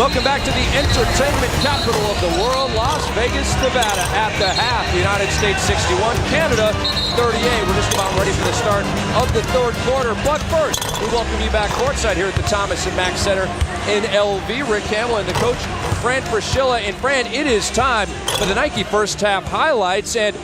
Welcome back to the entertainment capital of the world, Las Vegas, Nevada. At the half, the United States 61, Canada 38. We're just about ready for the start of the third quarter. But first, we welcome you back courtside here at the Thomas and Mack Center in LV. Rick Hamill and the coach, Fran Fraschilla. And Fran, it is time for the Nike first half highlights. And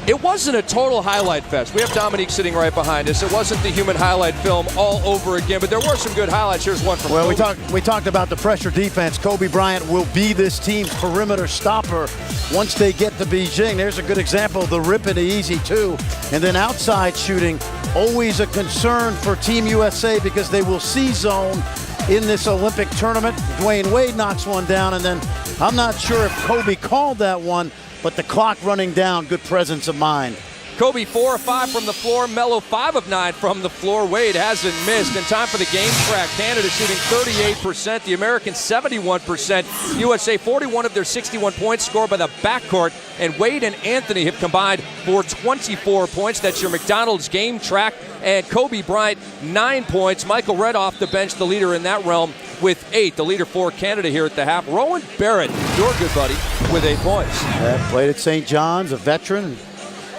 it wasn't a total highlight fest. We have Dominique sitting right behind us. It wasn't the human highlight film all over again, but there were some good highlights. Here's one from Kobe. We talked about the pressure defense. Kobe Bryant will be this team's perimeter stopper once they get to Beijing. There's a good example of the rip it easy too. And then outside shooting, always a concern for Team USA because they will see zone in this Olympic tournament. Dwayne Wade knocks one down, and then I'm not sure if Kobe called that one, but the clock running down, good presence of mind. Kobe 4 of 5 from the floor. Melo 5 of 9 from the floor. Wade hasn't missed. In time for the game track, Canada shooting 38%. The Americans 71%. USA 41 of their 61 points scored by the backcourt. And Wade and Anthony have combined for 24 points. That's your McDonald's game track. And Kobe Bryant 9 points. Michael Redd off the bench, the leader in that realm, with 8. The leader for Canada here at the half. Rowan Barrett, your good buddy, with 8 points. Played at St. John's, a veteran.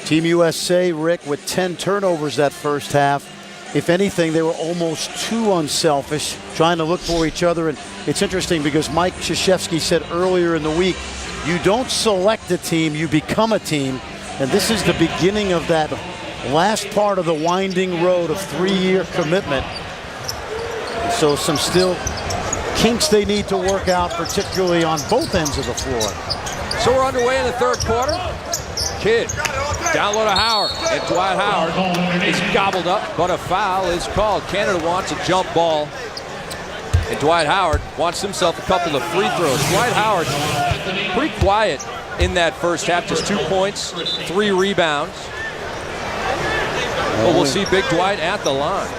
Team USA, Rick, with 10 turnovers that first half. If anything, they were almost too unselfish, trying to look for each other. And it's interesting because Mike Krzyzewski said earlier in the week, you don't select a team, you become a team. And this is the beginning of that last part of the winding road of 3-year commitment. So some still kinks they need to work out, particularly on both ends of the floor. So we're underway in the third quarter. Kidd down low to Howard, and Dwight Howard is gobbled up, but a foul is called. Canada wants a jump ball, and Dwight Howard wants himself a couple of free throws. Dwight Howard pretty quiet in that first half, just 2 points, 3 rebounds. But we'll see Big Dwight at the line.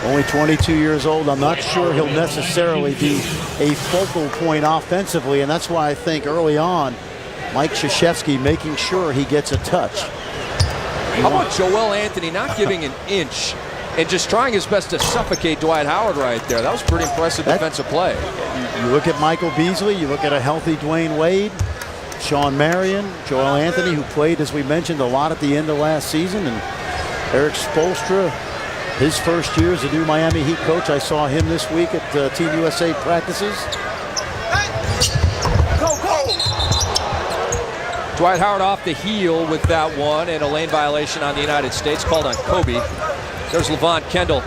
Only 22 years old. I'm not sure he'll necessarily be a focal point offensively, and that's why I think early on, Mike Krzyzewski making sure he gets a touch. How about Joel Anthony not giving an inch and just trying his best to suffocate Dwight Howard right there? That was pretty impressive defensive play. You look at Michael Beasley, you look at a healthy Dwayne Wade, Sean Marion, Joel Anthony, who played, as we mentioned, a lot at the end of last season, and Eric Spoelstra, his first year as a new Miami Heat coach. I saw him this week at Team USA practices. Dwight Howard off the heel with that one, and a lane violation on the United States called on Kobe. There's Levon Kendall.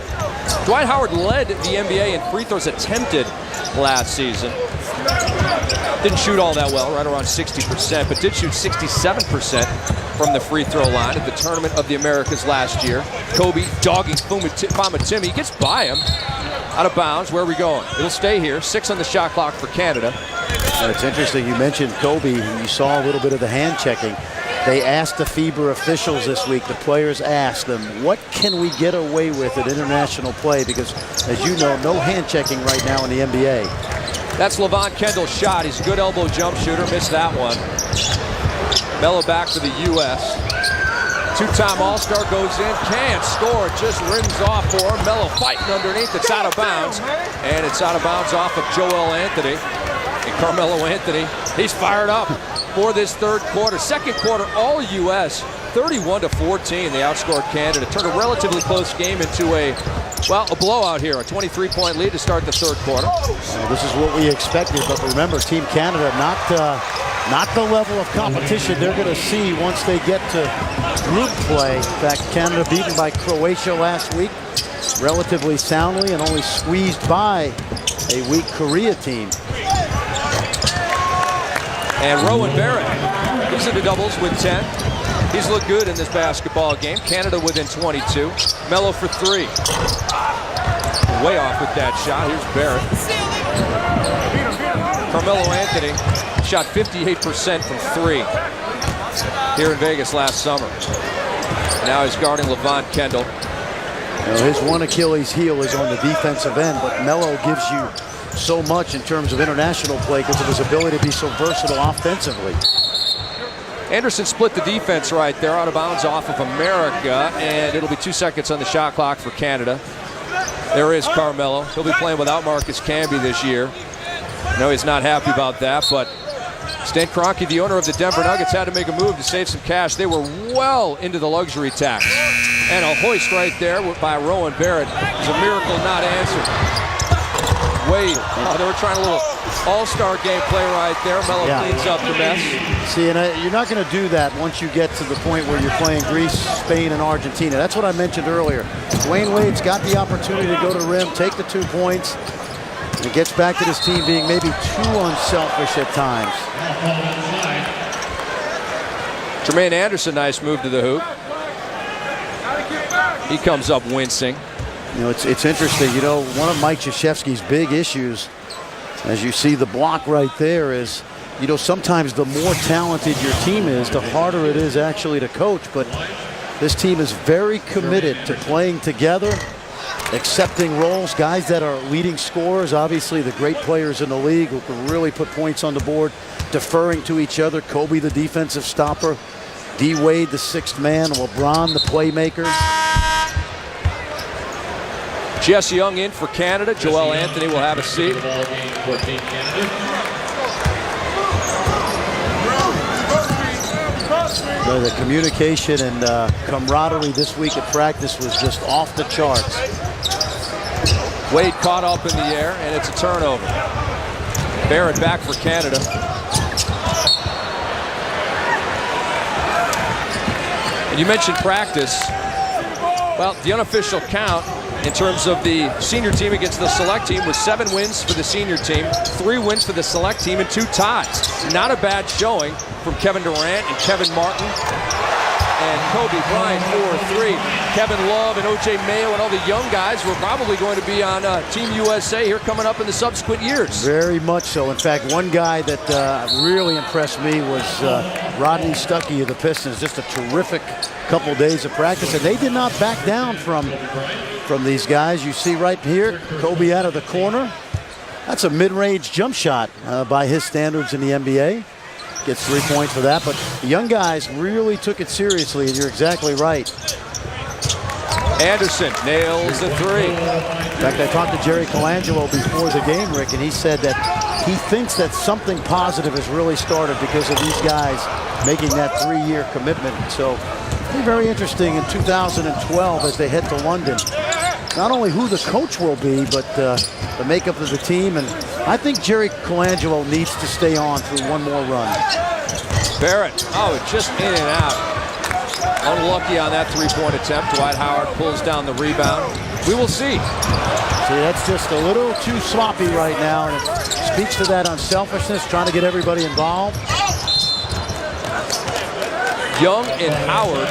Dwight Howard led the NBA in free throws attempted last season. Didn't shoot all that well, right around 60%, but did shoot 67% from the free throw line at the Tournament of the Americas last year. Kobe dogging Fama-Timmy, gets by him, out of bounds. Where are we going? It'll stay here. 6 on the shot clock for Canada. It's interesting you mentioned Kobe, and you saw a little bit of the hand checking. They asked the FIBA officials this week, the players asked them, what can we get away with at international play? Because, as you know, no hand checking right now in the NBA. That's Levon Kendall's shot. He's a good elbow jump shooter. Missed that one. Melo back for the U.S. Two-time All-Star goes in, can't score, just rims off for him. Melo fighting underneath, it's out of bounds. And it's out of bounds off of Joel Anthony. And Carmelo Anthony, he's fired up for this third quarter. Second quarter, all U.S., 31-14. They outscored Canada. Turned a relatively close game into a blowout here. A 23-point lead to start the third quarter. Well, this is what we expected, but remember, Team Canada, not the level of competition they're going to see once they get to group play. In fact, Canada beaten by Croatia last week, relatively soundly, and only squeezed by a weak Korea team. And Rowan Barrett gives it to doubles with 10. He's looked good in this basketball game. Canada within 22. Melo for 3. Way off with that shot. Here's Barrett. Carmelo Anthony shot 58% from 3 here in Vegas last summer. Now he's guarding Levon Kendall. His one Achilles heel is on the defensive end, but Melo gives you so much in terms of international play because of his ability to be so versatile offensively. Anderson split the defense right there, out of bounds off of America, and it'll be 2 seconds on the shot clock for Canada. There is Carmelo. He'll be playing without Marcus Camby this year. No, he's not happy about that, but Stan Kroenke, the owner of the Denver Nuggets, had to make a move to save some cash. They were well into the luxury tax. And a hoist right there by Rowan Barrett. It's a miracle not answered. Wade, they were trying a little all-star game play right there. Melo cleans up the mess. See, and you're not going to do that once you get to the point where you're playing Greece, Spain, and Argentina. That's what I mentioned earlier. Dwayne Wade's got the opportunity to go to the rim, take the 2 points. And it gets back to this team being maybe too unselfish at times. Jermaine Anderson, nice move to the hoop. He comes up wincing. You know, it's interesting. You know, one of Mike Krzyzewski's big issues, as you see the block right there, is, you know, sometimes the more talented your team is, the harder it is actually to coach. But this team is very committed to playing together, accepting roles, guys that are leading scorers, obviously the great players in the league who can really put points on the board, deferring to each other. Kobe, the defensive stopper. D. Wade, the 6th man. LeBron, the playmaker. Jesse Young in for Canada. Joel Anthony will have a seat. The communication and camaraderie this week at practice was just off the charts. Wade caught up in the air, and it's a turnover. Barrett back for Canada. And you mentioned practice. Well, the unofficial count in terms of the senior team against the select team was 7 wins for the senior team, 3 wins for the select team, and 2 ties. Not a bad showing from Kevin Durant and Kevin Martin and Kobe Bryant 4-3. Kevin Love and O.J. Mayo and all the young guys were probably going to be on Team USA here coming up in the subsequent years. Very much so. In fact, one guy that really impressed me was Rodney Stuckey of the Pistons. Just a terrific couple days of practice, and they did not back down from these guys. You see right here, Kobe out of the corner. That's a mid-range jump shot by his standards in the NBA. Gets 3 points for that, but the young guys really took it seriously, and you're exactly right. Anderson nails the 3. In fact, I talked to Jerry Colangelo before the game, Rick, and he said that he thinks that something positive has really started because of these guys making that 3-year commitment. So it'll be very interesting in 2012 as they head to London. Not only who the coach will be, but the makeup of the team. And I think Jerry Colangelo needs to stay on through one more run. Barrett, just in and out. Unlucky on that 3-point attempt. Dwight Howard pulls down the rebound. We will see. See, that's just a little too sloppy right now, and it speaks to that unselfishness, trying to get everybody involved. Young and Howard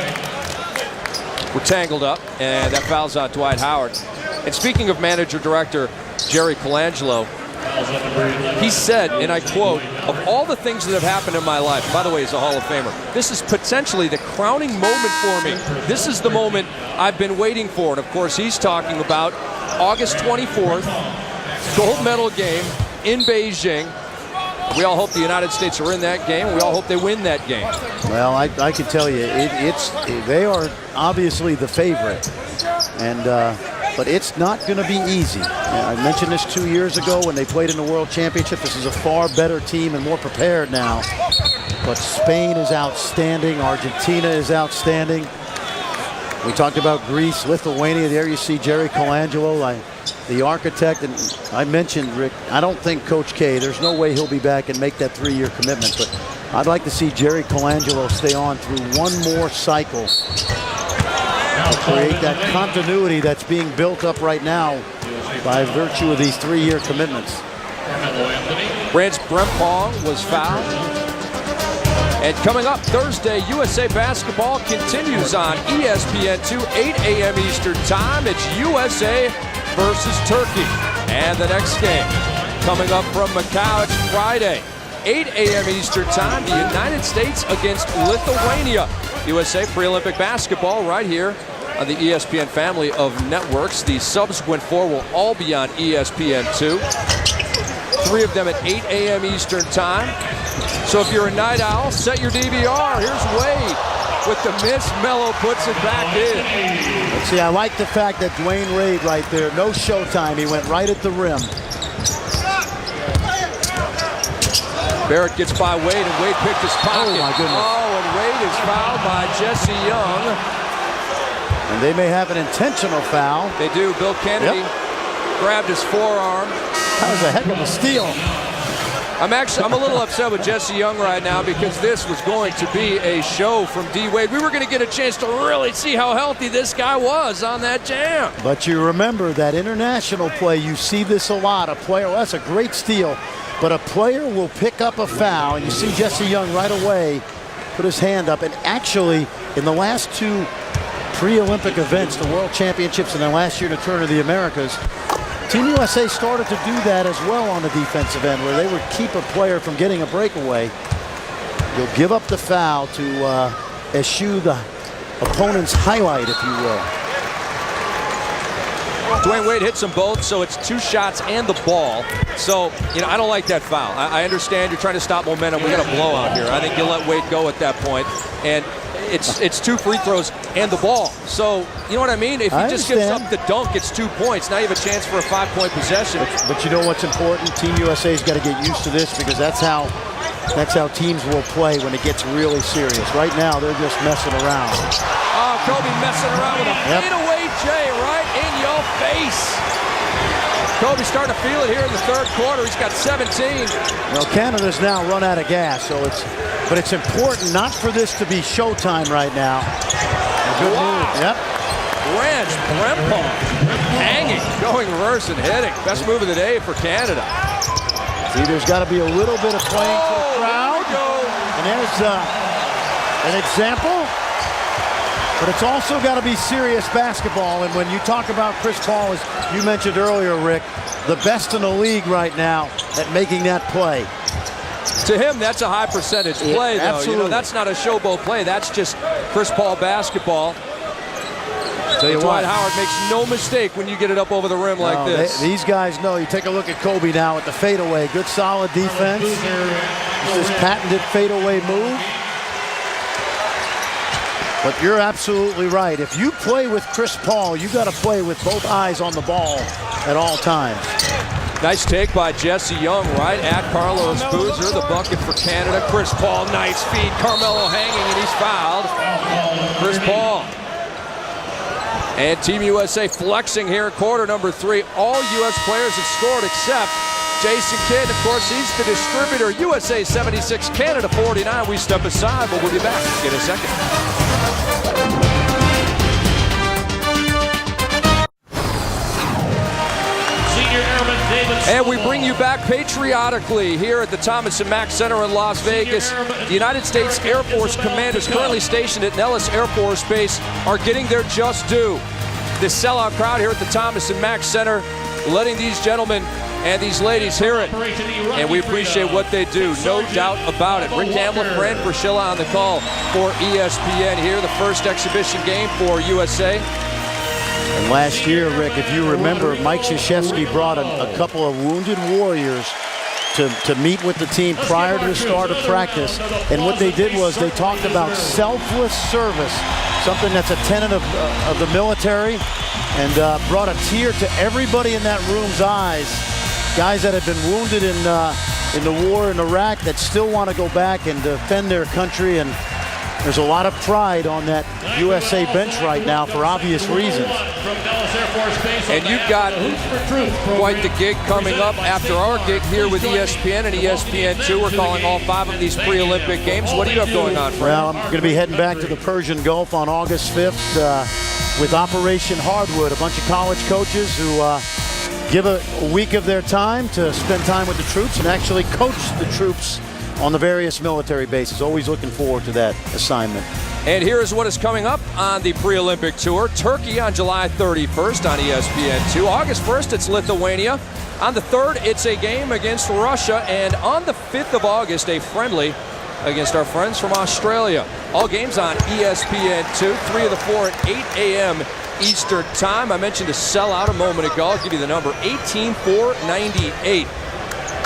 were tangled up, and that fouls out Dwight Howard. And speaking of manager-director Jerry Colangelo, he said, and I quote, "Of all the things that have happened in my life," by the way, he's a Hall of Famer, "this is potentially the crowning moment for me. This is the moment I've been waiting for." And of course, he's talking about August 24th, gold medal game in Beijing. We all hope the United States are in that game. We all hope they win that game. Well, I can tell you, they are obviously the favorite, and but it's not going to be easy. I mentioned this 2 years ago when they played in the World Championship. This is a far better team and more prepared now. But Spain is outstanding. Argentina is outstanding. We talked about Greece, Lithuania. There you see Jerry Colangelo, the architect. And I mentioned, Rick, I don't think Coach K, there's no way he'll be back and make that 3-year commitment. But I'd like to see Jerry Colangelo stay on through one more cycle to create that continuity that's being built up right now by virtue of these 3-year commitments. Rance Brempong was fouled. And coming up Thursday, USA Basketball continues on ESPN2, 8 a.m. Eastern Time. It's USA versus Turkey. And the next game coming up from Macau, it's Friday, 8 a.m. Eastern Time, the United States against Lithuania. USA pre-Olympic basketball right here on the ESPN family of networks. The subsequent 4 will all be on ESPN2. 3 of them at 8 a.m. Eastern Time. So if you're a night owl, set your DVR. Here's Wade with the miss. Melo puts it back in. Let's see, I like the fact that Dwayne Wade right there, no showtime. He went right at the rim. Barrett gets by Wade, and Wade picked his pocket. Oh, my goodness. Oh, and Wade is fouled by Jesse Young. And they may have an intentional foul. They do. Bill Kennedy grabbed his forearm. That was a heck of a steal. I'm a little upset with Jesse Young right now because this was going to be a show from D. Wade. We were going to get a chance to really see how healthy this guy was on that jam. But you remember that international play, you see this a lot. A player, well, that's a great steal, but a player will pick up a foul, and you see Jesse Young right away put his hand up. And actually, in the last two pre-Olympic events, the World Championships and then last year the Tour of the Americas, Team USA started to do that as well on the defensive end, where they would keep a player from getting a breakaway. You'll give up the foul to eschew the opponent's highlight, if you will. Dwayne Wade hits them both, so it's 2 shots and the ball. So, you know, I don't like that foul. I understand you're trying to stop momentum. We got a blowout here. I think you let Wade go at that point. And it's 2 free throws and the ball. So, you know what I mean? If he just gives up the dunk, it's 2 points. Now you have a chance for a 5-point possession. But you know what's important? Team USA's got to get used to this, because that's how teams will play when it gets really serious. Right now, they're just messing around. Oh, Kobe messing around with a fadeaway J right in your face. Kobe's starting to feel it here in the third quarter. He's got 17. Well, Canada's now run out of gas, so it's important not for this to be showtime right now. Good move. Yep. Ranch Brempong hanging, going reverse and hitting. Best move of the day for Canada. See, there's got to be a little bit of playing for the crowd. And there's an example. But it's also got to be serious basketball. And when you talk about Chris Paul, as you mentioned earlier, Rick, the best in the league right now at making that play. To him, that's a high percentage play, though. Absolutely. You know, that's not a showboat play. That's just Chris Paul basketball. Dwight Howard makes no mistake when you get it up over the rim like this. These guys know. You take a look at Kobe now at the fadeaway. Good, solid defense. This patented fadeaway move. But you're absolutely right. If you play with Chris Paul, you got to play with both eyes on the ball at all times. Nice take by Jesse Young right at Carlos Boozer. The bucket for Canada. Chris Paul, nice feed. Carmelo hanging, and he's fouled. Chris Paul. And Team USA flexing here in quarter number 3. All U.S. players have scored except Jason Kidd. Of course, he's the distributor. USA 76, Canada 49. We step aside, but we'll be back in a second. And we bring you back patriotically here at the Thomas & Mack Center in Las Vegas. The United States Air Force commanders currently stationed at Nellis Air Force Base are getting their just due. This sellout crowd here at the Thomas & Mack Center letting these gentlemen and these ladies hear it. And we appreciate what they do, no doubt about it. Rick Gamble, Fran Fraschilla on the call for ESPN here, the first exhibition game for USA. And last year, Rick, if you remember, Mike Krzyzewski brought a couple of wounded warriors to meet with the team prior to the start of practice. And what they did was they talked about selfless service, something that's a tenet of the military, and brought a tear to everybody in that room's eyes. Guys that have been wounded in the war in Iraq that still want to go back and defend their country. And there's a lot of pride on that USA bench right now for obvious reasons. And you've got quite the gig coming up after our gig here with ESPN and ESPN2. We're calling all 5 of these pre-Olympic games. What do you have going on, Frank? Well, I'm going to be heading back to the Persian Gulf on August 5th with Operation Hardwood, a bunch of college coaches who give a week of their time to spend time with the troops and actually coach the troops on the various military bases. Always looking forward to that assignment. And here is what is coming up on the pre-Olympic tour. Turkey on July 31st on ESPN2. August 1st, it's Lithuania. On the 3rd, it's a game against Russia. And on the 5th of August, a friendly against our friends from Australia. All games on ESPN2. 3 of the 4 at 8 a.m. Eastern time. I mentioned a sellout a moment ago. I'll give you the number, 18,498.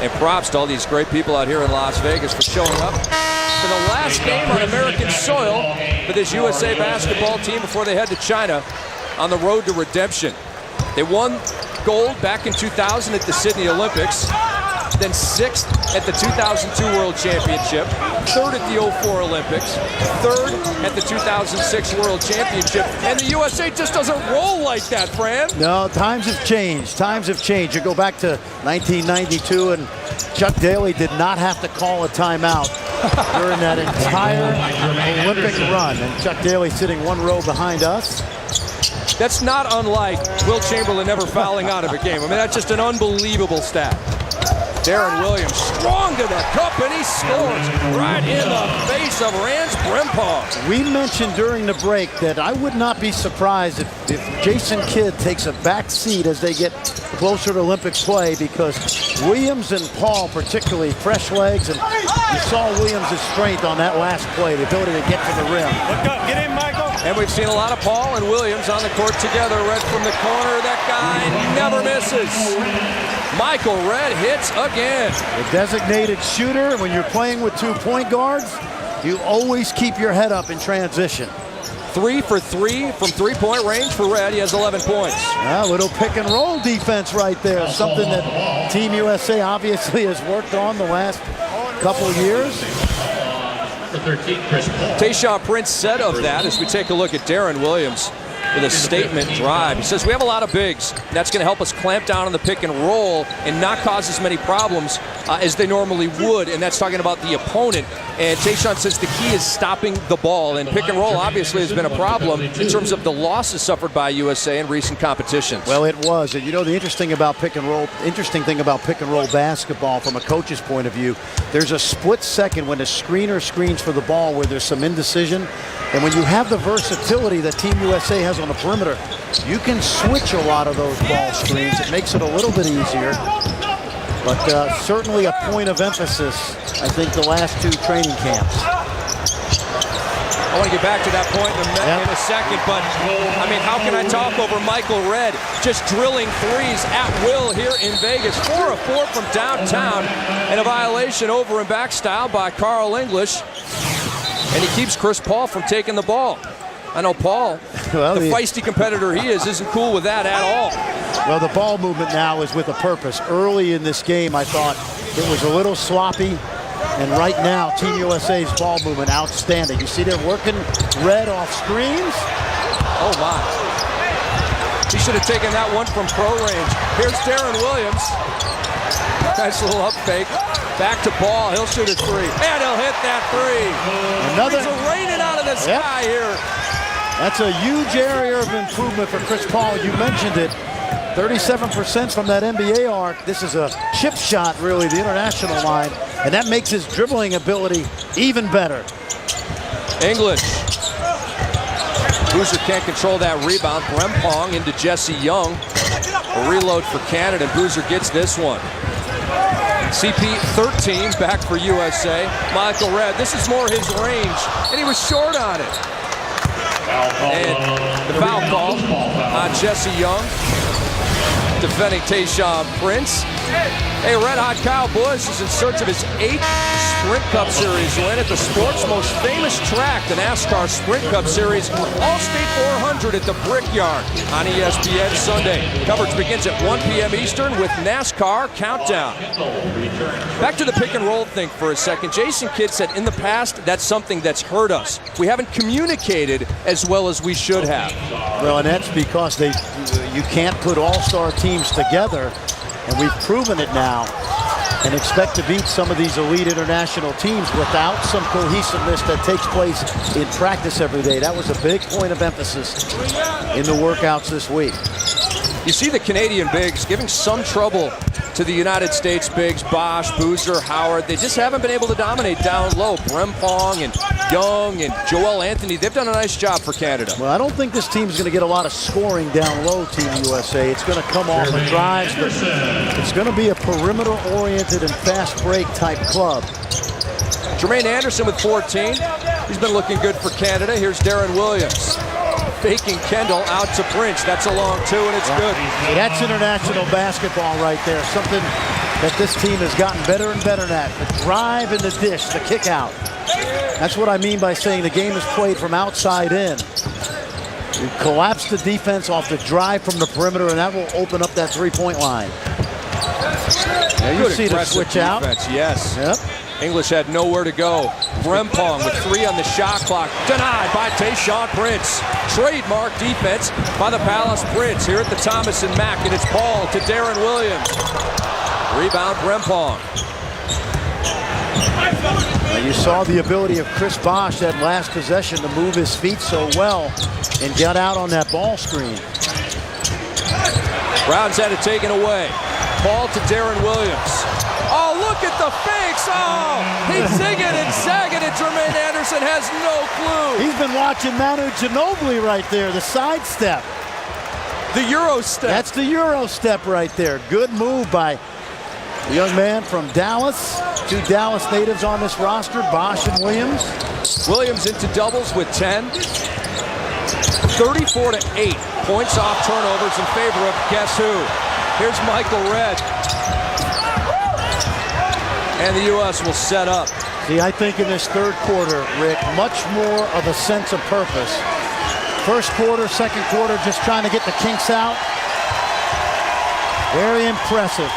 And props to all these great people out here in Las Vegas for showing up for the last game on American soil for this USA basketball team before they head to China on the road to redemption. They won gold back in 2000 at the Sydney Olympics. then 6th at the 2002 World Championship, 3rd at the 04 Olympics, 3rd at the 2006 World Championship, and the USA just doesn't roll like that, Fran. No, times have changed. Times have changed. You go back to 1992, and Chuck Daly did not have to call a timeout during that entire Olympic run. And Chuck Daly sitting one row behind us. That's not unlike Will Chamberlain never fouling out of a game. I mean, that's just an unbelievable stat. Deron Williams strong to the cup, and he scores right in the face of Rance Brempong. We mentioned during the break that I would not be surprised if Jason Kidd takes a back seat as they get closer to Olympic play, because Williams and Paul, particularly fresh legs, and you saw Williams' strength on that last play, the ability to get to the rim. Look up, get in, Michael. And we've seen a lot of Paul and Williams on the court together. Red from the corner. That guy never misses. Michael Redd hits again. A designated shooter, and when you're playing with 2 point guards, you always keep your head up in transition. 3 for 3 from three-point range for Redd. He has 11 points. A little pick and roll defense right there. Something that Team USA obviously has worked on the last couple of years. Tayshaun Prince said of that, as we take a look at Deron Williams with a statement drive. He says, we have a lot of bigs. That's going to help us clamp down on the pick and roll and not cause as many problems as they normally would. And that's talking about the opponent. And Tayshaun says the key is stopping the ball. And pick and roll obviously has been a problem in terms of the losses suffered by USA in recent competitions. Well, it was. And you know, the interesting thing about pick and roll basketball from a coach's point of view, there's a split second when a screener screens for the ball where there's some indecision. And when you have the versatility that Team USA has on the perimeter, you can switch a lot of those ball screens. It makes it a little bit easier. But certainly a point of emphasis, I think, the last 2 training camps. I want to get back to that point in a second, but I mean, how can I talk over Michael Redd just drilling threes at will here in Vegas? 4 of 4 from downtown, and a violation over and back style by Carl English. And he keeps Chris Paul from taking the ball. I know Paul, the feisty competitor he is, isn't cool with that at all. Well, the ball movement now is with a purpose. Early in this game, I thought it was a little sloppy. And right now, Team USA's ball movement, outstanding. You see they're working Redd off screens. Oh, my. He should have taken that one from pro range. Here's Deron Williams. Nice little up fake. Back to Paul. He'll shoot a 3. And he'll hit that 3. Another. Threes are raining out of the sky here. That's a huge area of improvement for Chris Paul. You mentioned it. 37% from that NBA arc. This is a chip shot, really, the international line. And that makes his dribbling ability even better. English. Boozer can't control that rebound. Brempong into Jesse Young. A reload for Canada, and Boozer gets this one. CP13 back for USA. Michael Redd, this is more his range, and he was short on it. And the foul call on Jesse Young, defending Tayshaun Prince. Hey, Red Hot Kyle Busch is in search of his 8th Sprint Cup Series win at the sport's most famous track, the NASCAR Sprint Cup Series All-State 400 at the Brickyard on ESPN Sunday. Coverage begins at 1 p.m. Eastern with NASCAR Countdown. Back to the pick and roll thing for a second. Jason Kidd said in the past that's something that's hurt us. We haven't communicated as well as we should have. Well, and that's because you can't put all-star teams together, and we've proven it now, and expect to beat some of these elite international teams without some cohesiveness that takes place in practice every day. That was a big point of emphasis in the workouts this week. You see the Canadian bigs giving some trouble to the United States bigs, Bosch, Boozer, Howard. They just haven't been able to dominate down low. Brempong and Young and Joel Anthony, they've done a nice job for Canada. Well, I don't think this team's going to get a lot of scoring down low, Team USA. It's going to come off of drives, but it's going to be a perimeter-oriented and fast break type club. Jermaine Anderson with 14. He's been looking good for Canada. Here's Deron Williams. Faking Kendall out to Prince. That's a long 2, and it's good. That's international basketball right there. Something that this team has gotten better and better at. The drive and the dish, the kick out. That's what I mean by saying the game is played from outside in. You collapse the defense off the drive from the perimeter, and that will open up that three-point line. Yeah, you Good see the aggressive switch out. defense, yes. Yep. English had nowhere to go. Brempong with 3 on the shot clock. Denied by Tayshaun Prince. Trademark defense by the Palace Prince here at the Thomas and Mack. And it's Paul to Darren Williams. Rebound Brempong. Now you saw the ability of Chris Bosh that last possession to move his feet so well and get out on that ball screen. Brown's had it taken away. Paul to Darren Williams. Oh, look at the fakes. Oh, he's zigging and zagging, and Jermaine Anderson has no clue. He's been watching Manu Ginobili right there, the sidestep. The Euro step. That's the Euro step right there. Good move by the young man from Dallas. 2 Dallas natives on this roster, Bosh and Williams. Williams into doubles with 10. 34-8 points off turnovers in favor of guess who? Here's Michael Redd. And the U.S. will set up. See, I think in this third quarter, Rick, much more of a sense of purpose. First quarter, second quarter, just trying to get the kinks out. Very impressive.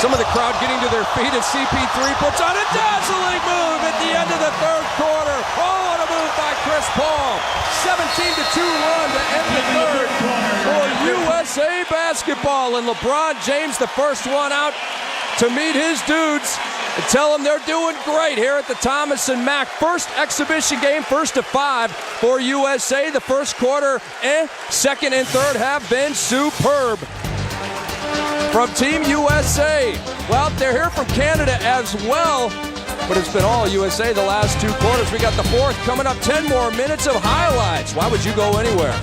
Some of the crowd getting to their feet as CP3 puts on a dazzling move at the end of the third quarter. Oh, what a move by Chris Paul. 17-2 run to end the third for USA basketball. And LeBron James, the first one out to meet his dudes and tell them they're doing great here at the Thomas and Mack. First exhibition game, 1st to 5 for USA. The first quarter, second and third have been superb from Team USA. Well, they're here from Canada as well, but it's been all USA the last 2 quarters. We got the fourth coming up, 10 more minutes of highlights. Why would you go anywhere?